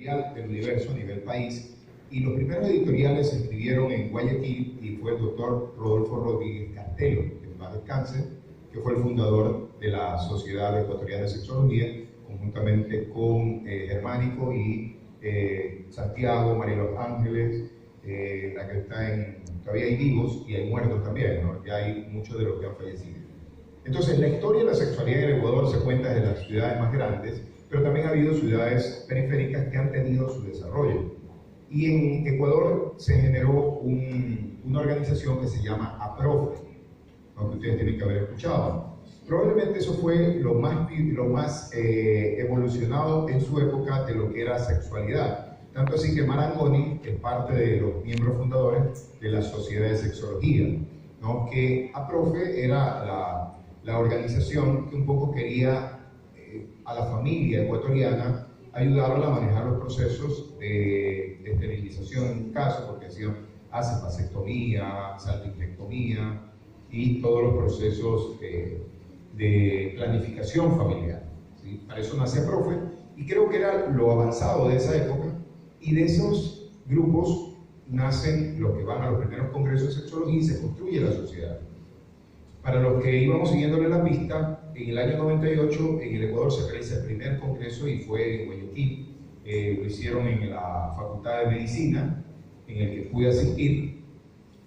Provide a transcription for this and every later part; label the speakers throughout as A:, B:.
A: editorial del Universo a nivel país, y los primeros editoriales se escribieron en Guayaquil y fue el doctor Rodolfo Rodríguez Castelo, que en paz descanse, que fue el fundador de la Sociedad Ecuatoriana de Sexología, conjuntamente con Germánico y Santiago, María Los Ángeles, la que está todavía hay vivos y hay muertos también, ¿no? Ya hay muchos de los que han fallecido. Entonces, la historia de la sexualidad en el Ecuador se cuenta desde las ciudades más grandes, pero también ha habido ciudades periféricas que han tenido su desarrollo. Y en Ecuador se generó una organización que se llama APROFE, ¿no? Que ustedes tienen que haber escuchado. Probablemente eso fue lo más evolucionado en su época de lo que era sexualidad. Tanto así que Marangoni es parte de los miembros fundadores de la Sociedad de Sexología, ¿no? Que APROFE era la organización que un poco quería a la familia ecuatoriana ayudarla a manejar los procesos de esterilización en un caso, porque hace vasectomía, salpingectomía y todos los procesos de planificación familiar, ¿sí? Para eso nace APROFE, y creo que era lo avanzado de esa época, y de esos grupos nacen los que van a los primeros congresos de sexología y se construye la sociedad. Para los que íbamos siguiéndole la pista, en el año 98 en el Ecuador se realiza el primer congreso y fue en Guayaquil. Lo hicieron en la Facultad de Medicina, en el que pude asistir,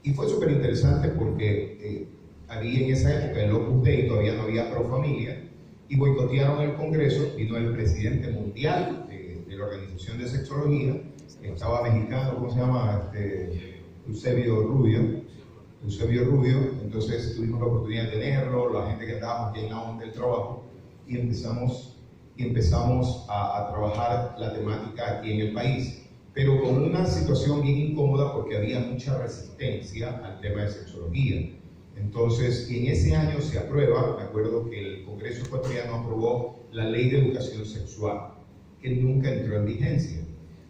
A: y fue súper interesante porque había en esa época el Opus Dei, todavía no había Pro Familia, y boicotearon el congreso. Vino el presidente mundial de la Organización de Sexología, estaba mexicano, ¿cómo se llama? Eusebio Rubio, entonces tuvimos la oportunidad de tenerlo, la gente que estábamos ya en la onda del trabajo, y empezamos a trabajar la temática aquí en el país, pero con una situación bien incómoda porque había mucha resistencia al tema de sexología. Entonces, en ese año se aprueba, me acuerdo que el Congreso ecuatoriano aprobó la Ley de Educación Sexual, que nunca entró en vigencia,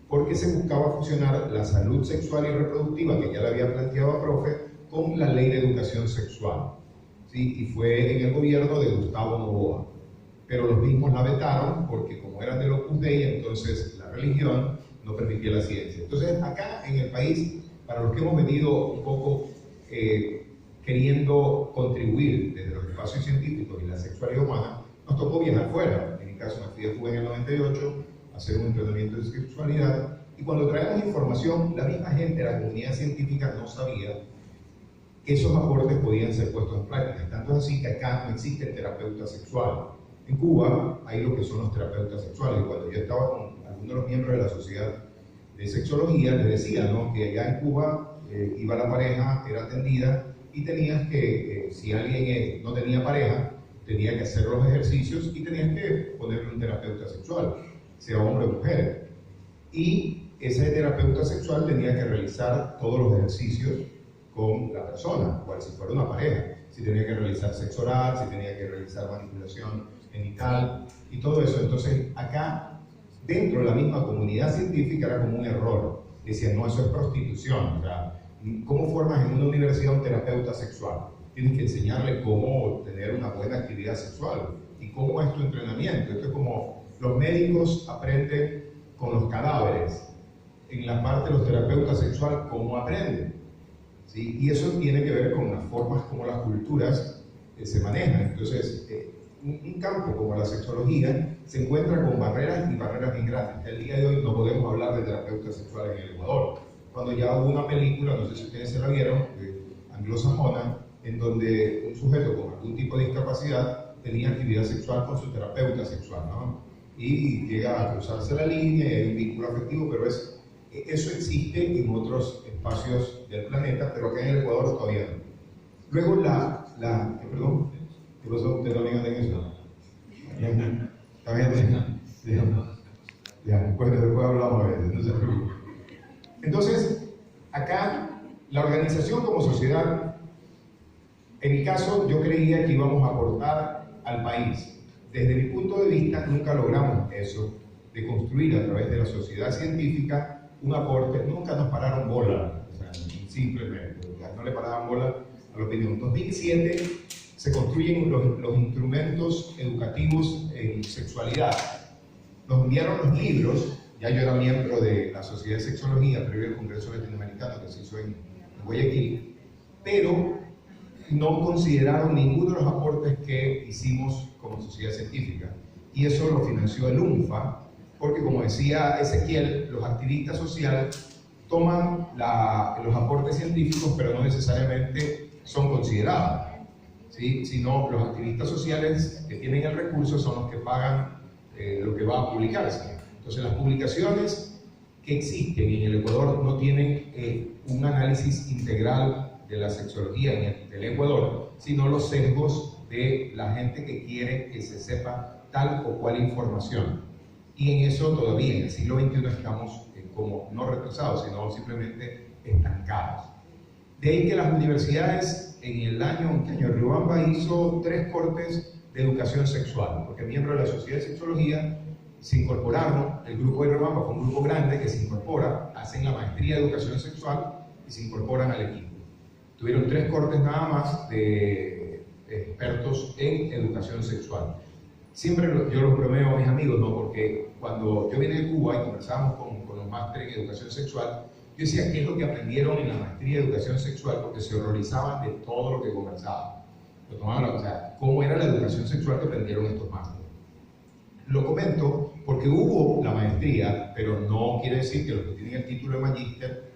A: porque se buscaba fusionar la salud sexual y reproductiva, que ya la había planteado APROFE, con la Ley de Educación Sexual, ¿sí? Y fue en el gobierno de Gustavo Noboa, pero los mismos la vetaron porque como eran del Opus Dei, entonces la religión no permitía la ciencia. Entonces acá en el país, para los que hemos venido un poco queriendo contribuir desde los espacios científicos y la sexualidad humana, nos tocó viajar fuera. En mi caso me fui a Cuba en el 98 a hacer un entrenamiento de sexualidad, y cuando traemos información, la misma gente de la comunidad científica no sabía que esos aportes podían ser puestos en práctica. Tanto es así que acá no existe el terapeuta sexual. En Cuba hay lo que son los terapeutas sexuales. Cuando yo estaba con algunos de los miembros de la Sociedad de Sexología, les decía, ¿no?, que allá en Cuba iba la pareja, era atendida, y tenías que, si alguien no tenía pareja, tenía que hacer los ejercicios y tenías que ponerle un terapeuta sexual, sea hombre o mujer. Y ese terapeuta sexual tenía que realizar todos los ejercicios con la persona, cual si fuera una pareja. Si tenía que realizar sexo oral, si tenía que realizar manipulación genital y todo eso. Entonces acá, dentro de la misma comunidad científica, era como un error. Decían, no, eso es prostitución. O sea, ¿cómo formas en una universidad un terapeuta sexual? Tienes que enseñarle cómo tener una buena actividad sexual y cómo es tu entrenamiento. Esto es como los médicos aprenden con los cadáveres. En la parte de los terapeutas sexuales, ¿cómo aprenden? ¿Sí? Y eso tiene que ver con las formas como las culturas se manejan. Entonces, un campo como la sexología se encuentra con barreras y barreras bien grandes. Hasta el día de hoy no podemos hablar de terapeutas sexuales en el Ecuador. Cuando ya hubo una película, no sé si ustedes se la vieron, anglosajona, en donde un sujeto con algún tipo de discapacidad tenía actividad sexual con su terapeuta sexual, ¿no? Y llega a cruzarse la línea y hay un vínculo afectivo, pero eso existe en otros espacios del planeta, pero acá en el Ecuador todavía no. Luego perdón, ¿qué pasó? ¿Usted también anda en eso? ¿Está bien? Ya, pues después hablamos a veces, no se preocupe. Entonces, acá, la organización como sociedad, en mi caso, yo creía que íbamos a aportar al país. Desde mi punto de vista, nunca logramos eso, de construir a través de la sociedad científica un aporte. Nunca nos pararon bola, o sea, simplemente, no le paraban bola a la opinión. En 2007 se construyen los instrumentos educativos en sexualidad. Nos enviaron los libros ya yo era miembro de la Sociedad de Sexología previo al Congreso Latinoamericano que se hizo en Guayaquil, pero no consideraron ninguno de los aportes que hicimos como sociedad científica. Y eso lo financió el UNFA, porque como decía Ezequiel, los activistas sociales toman los aportes científicos, pero no necesariamente son considerados, ¿sí? Sino los activistas sociales que tienen el recurso son los que pagan lo que va a publicarse. Entonces las publicaciones que existen en el Ecuador no tienen un análisis integral de la sexología en el Ecuador, sino los sesgos de la gente que quiere que se sepa tal o cual información. Y en eso todavía, en el siglo XXI, estamos como no retrasados, sino simplemente estancados. De ahí que las universidades en el año, Riobamba hizo 3 cortes de educación sexual, porque miembros de la Sociedad de Sexología se incorporaron. El grupo de Riobamba fue un grupo grande que se incorpora, hacen la maestría de educación sexual y se incorporan al equipo. Tuvieron 3 cortes nada más de expertos en educación sexual. Siempre yo los bromeo a mis amigos, ¿no? Porque cuando yo vine de Cuba y conversábamos con los másteres en educación sexual, yo decía, ¿qué es lo que aprendieron en la maestría de educación sexual? Porque se horrorizaban de todo lo que conversaban. Lo tomaban, o sea, ¿cómo era la educación sexual que aprendieron estos másteres? Lo comento porque hubo la maestría, pero no quiere decir que los que tienen el título de magíster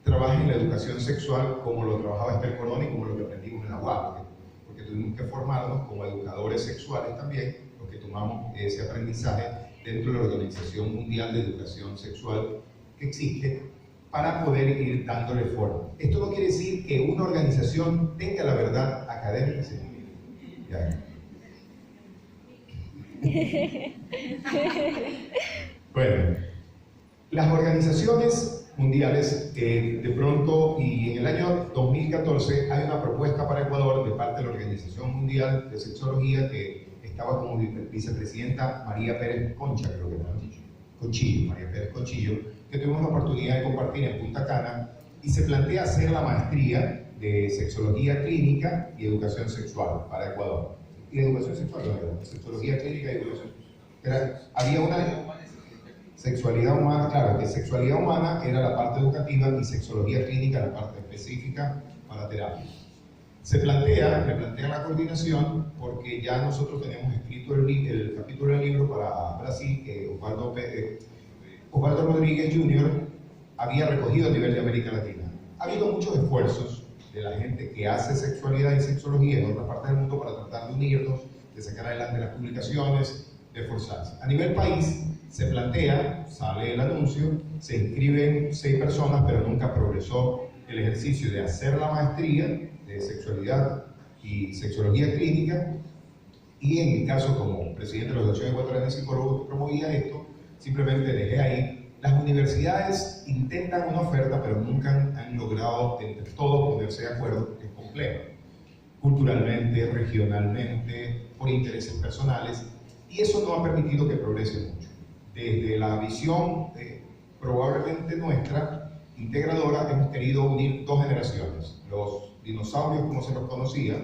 A: trabajen en la educación sexual como lo trabajaba Esther Colón y como lo que aprendimos en la UAP, porque tuvimos que formarnos como educadores sexuales también, los que tomamos ese aprendizaje dentro de la Organización Mundial de Educación Sexual que existe, para poder ir dándole forma. Esto no quiere decir que una organización tenga la verdad académica, ¿ya? Bueno, las organizaciones mundiales, de pronto, y en el año 2014 hay una propuesta para Ecuador de parte de la Organización Mundial de Sexología, que estaba como vicepresidenta María Pérez Concha, creo que me han dicho, Conchillo, María Pérez Conchillo, que tuvimos la oportunidad de compartir en Punta Cana, y se plantea hacer la maestría de Sexología Clínica y Educación Sexual para Ecuador. Y educación sexual, ¿no? Sexología Clínica y Educación Sexual. Había una sexualidad humana, claro, que sexualidad humana era la parte educativa y sexología clínica la parte específica para terapia. Me plantea la coordinación porque ya nosotros tenemos escrito el capítulo del libro para Brasil, que Osvaldo Rodríguez Jr. había recogido a nivel de América Latina. Ha habido muchos esfuerzos de la gente que hace sexualidad y sexología en otras partes del mundo para tratar de unirnos, de sacar adelante las publicaciones, de forzarse. A nivel país se plantea, sale el anuncio, se inscriben 6 personas, pero nunca progresó el ejercicio de hacer la maestría de sexualidad y sexología clínica, y en mi caso como presidente de la Asociación Ecuatoriana de Psicólogos que promovía esto, simplemente dejé ahí. Las universidades intentan una oferta, pero nunca han logrado entre todos ponerse de acuerdo, porque es complejo, culturalmente, regionalmente, por intereses personales, y eso no ha permitido que progrese mucho. Desde la visión probablemente nuestra, integradora, hemos querido unir 2 generaciones. Los dinosaurios, como se los conocía,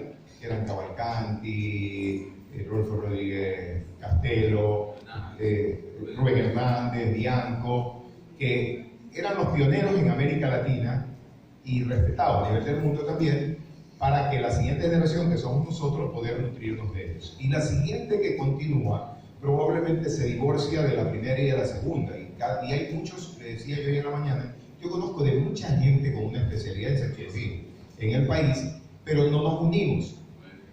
A: que eran Cavalcanti, Rodolfo Rodríguez Castelo, Rubén Hernández, Bianco, que eran los pioneros en América Latina y respetados a nivel del mundo también, para que la siguiente generación, que somos nosotros, poder nutrirnos de ellos. Y la siguiente que continúa, probablemente se divorcia de la primera y de la segunda. Y hay muchos, le decía yo hoy en la mañana, yo conozco de mucha gente con una especialidad en sexología en el país, pero no nos unimos.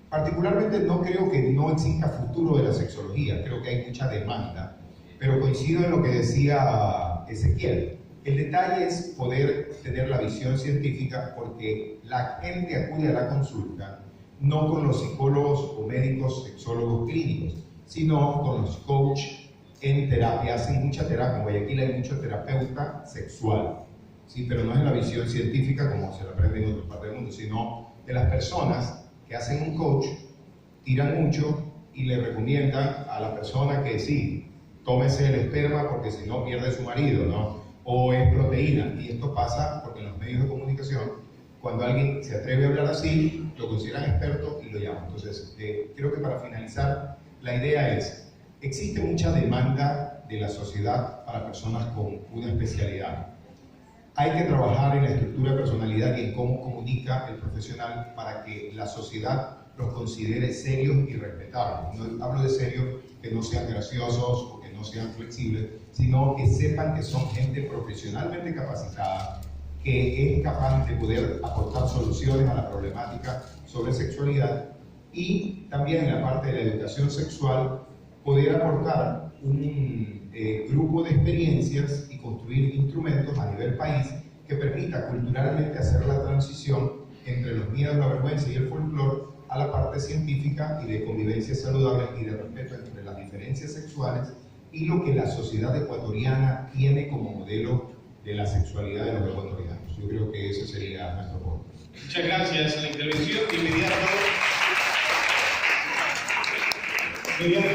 A: Particularmente no creo que no exista futuro de la sexología, creo que hay mucha demanda, pero coincido en lo que decía Ezequiel. El detalle es poder tener la visión científica, porque la gente acude a la consulta no con los psicólogos o médicos sexólogos clínicos, sino con los coaches en terapia. Hacen mucha terapia, en Guayaquil hay mucho terapeuta sexual, ¿sí? Pero no es la visión científica como se la aprende en otras partes del mundo, sino de las personas que hacen un coach, tiran mucho y le recomiendan a la persona que sí, tómese el esperma porque si no pierde su marido, ¿no? O es proteína. Y esto pasa porque en los medios de comunicación, cuando alguien se atreve a hablar así, lo consideran experto y lo llaman. Entonces, creo que para finalizar, la idea es, existe mucha demanda de la sociedad para personas con una especialidad. Hay que trabajar en la estructura de personalidad y en cómo comunica el profesional para que la sociedad los considere serios y respetables. No hablo de serios que no sean graciosos o que no sean flexibles, sino que sepan que son gente profesionalmente capacitada, que es capaz de poder aportar soluciones a la problemática sobre sexualidad, y también en la parte de la educación sexual poder aportar un grupo de experiencias y construir instrumentos a nivel país que permita culturalmente hacer la transición entre los miedos, la vergüenza y el folclore a la parte científica y de convivencia saludable y de respeto entre las diferencias sexuales y lo que la sociedad ecuatoriana tiene como modelo de la sexualidad de los ecuatorianos. Yo creo que ese sería nuestro punto.
B: Muchas gracias. A la intervención inmediata.